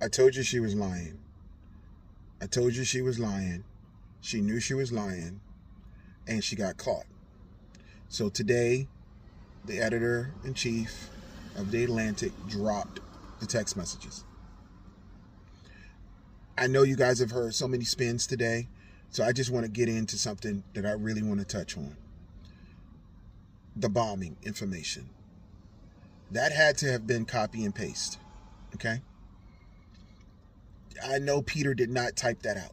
I told you she was lying. I told you she was lying. She knew she was lying, and she got caught. So today, the editor-in-chief of The Atlantic dropped the text messages. I know you guys have heard so many spins today, so I just want to get into something that I really want to touch on. The bombing information. That had to have been copy and paste, okay? I know Peter did not type that out.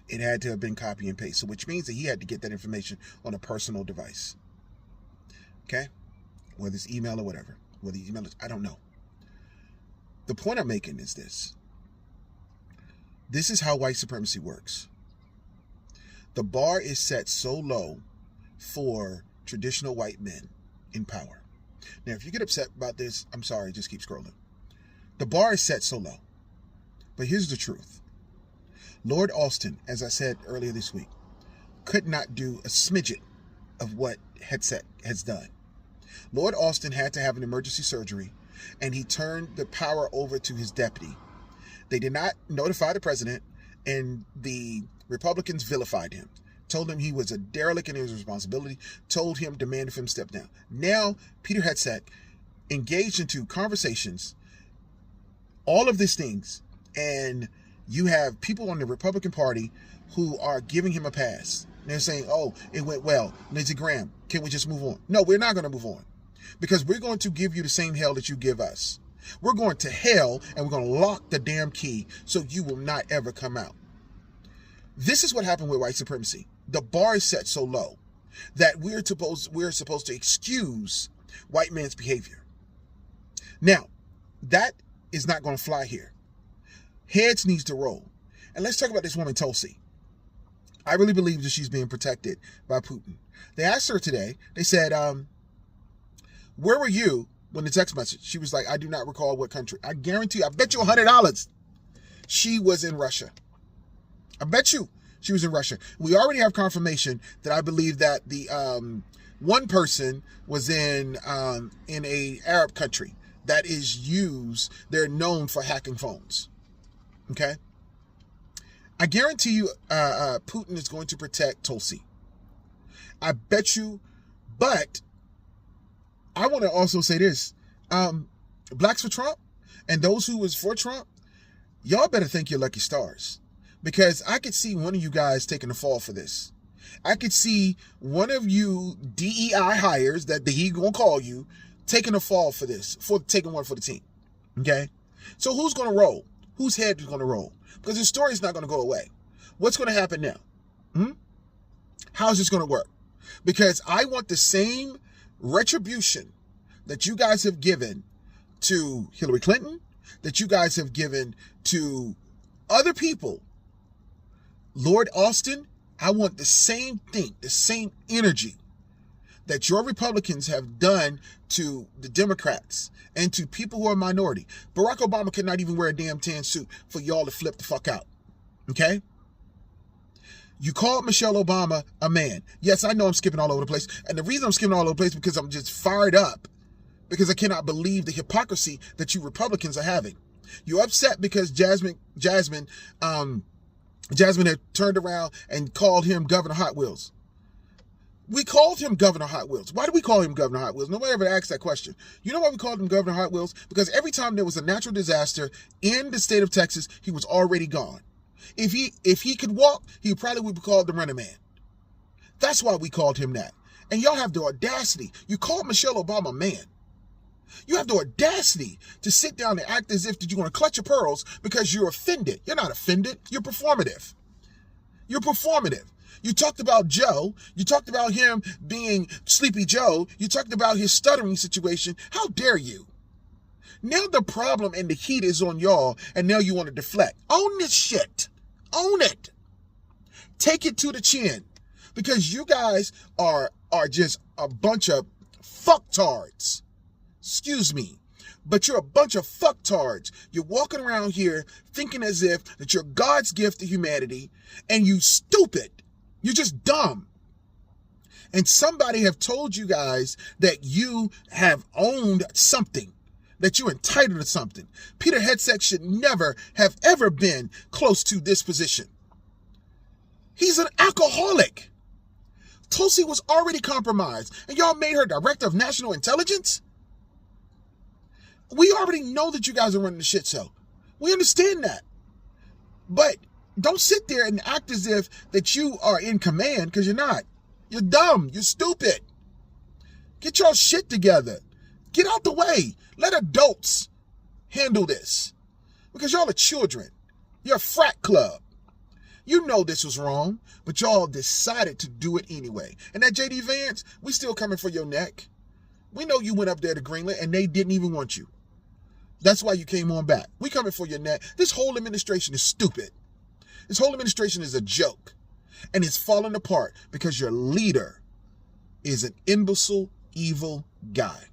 It had to have been copy and paste, so which means that he had to get that information on a personal device, okay? Whether it's email or whatever. Whether you email it, I don't know. The point I'm making is this. This is how white supremacy works. The bar is set so low for traditional white men in power. Now, if you get upset about this, I'm sorry, just keep scrolling. The bar is set so low. But here's the truth. Lord Alston, as I said earlier this week, could not do a smidget of what Hegseth has done. Lord Alston had to have an emergency surgery, and he turned the power over to his deputy. They did not notify the president, and the Republicans vilified him, told him he was a derelict in his responsibility, told him, demanded him step down. Now, Peter Hegseth engaged into conversations, all of these things, and you have people on the Republican Party who are giving him a pass. They're saying, oh, it went well. Lindsey Graham, can we just move on? No, we're not going to move on, because we're going to give you the same hell that you give us. We're going to hell, and we're going to lock the damn key so you will not ever come out. This is what happened with white supremacy. The bar is set so low that we're supposed to excuse white man's behavior. Now, that is not going to fly here. Heads needs to roll. And let's talk about this woman, Tulsi. I really believe that she's being protected by Putin. They asked her today, they said, where were you when the text message? She was like, I do not recall what country. I guarantee you, I bet you $100 she was in Russia. I bet you she was in Russia. We already have confirmation that I believe that the one person was in a Arab country that is used, they're known for hacking phones. Okay? I guarantee you Putin is going to protect Tulsi. I bet you, but I want to also say this. Blacks for Trump and those who was for Trump, y'all better thank your lucky stars. Because I could see one of you guys taking the fall for this. I could see one of you DEI hires that he gonna call you taking a fall for this, for taking one for the team. Okay? So who's gonna roll? Whose head is gonna roll? Because the story is not gonna go away. What's gonna happen now? How's this gonna work? Because I want the same retribution that you guys have given to Hillary Clinton, that you guys have given to other people. Lord Alston, I want the same thing, the same energy that your Republicans have done to the Democrats and to people who are minority. Barack Obama could not even wear a damn tan suit for y'all to flip the fuck out. Okay? You called Michelle Obama a man. Yes, I know I'm skipping all over the place. And the reason I'm skipping all over the place is because I'm just fired up. Because I cannot believe the hypocrisy that you Republicans are having. You're upset because Jasmine had turned around and called him Governor Hot Wheels. We called him Governor Hot Wheels. Why do we call him Governor Hot Wheels? Nobody ever asked that question. You know why we called him Governor Hot Wheels? Because every time there was a natural disaster in the state of Texas, he was already gone. If he could walk, he probably would be called the Running Man. That's why we called him that. And y'all have the audacity. You called Michelle Obama a man. You have the audacity to sit down and act as if that you're going to clutch your pearls because you're offended. You're not offended. You're performative. You're performative. You talked about Joe. You talked about him being Sleepy Joe. You talked about his stuttering situation. How dare you? Now the problem and the heat is on y'all, and now you want to deflect. Own this shit. Own it. Take it to the chin. Because you guys are just a bunch of fucktards. Excuse me, but you're a bunch of fucktards. You're walking around here thinking as if that you're God's gift to humanity, and you stupid. You're just dumb. And somebody have told you guys that you have owned something. that you're entitled to something. Peter Hegseth should never have ever been close to this position. He's an alcoholic. Tulsi was already compromised, and y'all made her director of national intelligence? We already know that you guys are running the shit show. We understand that. But don't sit there and act as if that you are in command, because you're not. You're dumb. You're stupid. Get your shit together. Get out the way. Let adults handle this. Because y'all are children. You're a frat club. You know this was wrong, but y'all decided to do it anyway. And that JD Vance, we still coming for your neck. We know you went up there to Greenland and they didn't even want you. That's why you came on back. We coming for your neck. This whole administration is stupid. This whole administration is a joke. And it's falling apart because your leader is an imbecile, evil guy.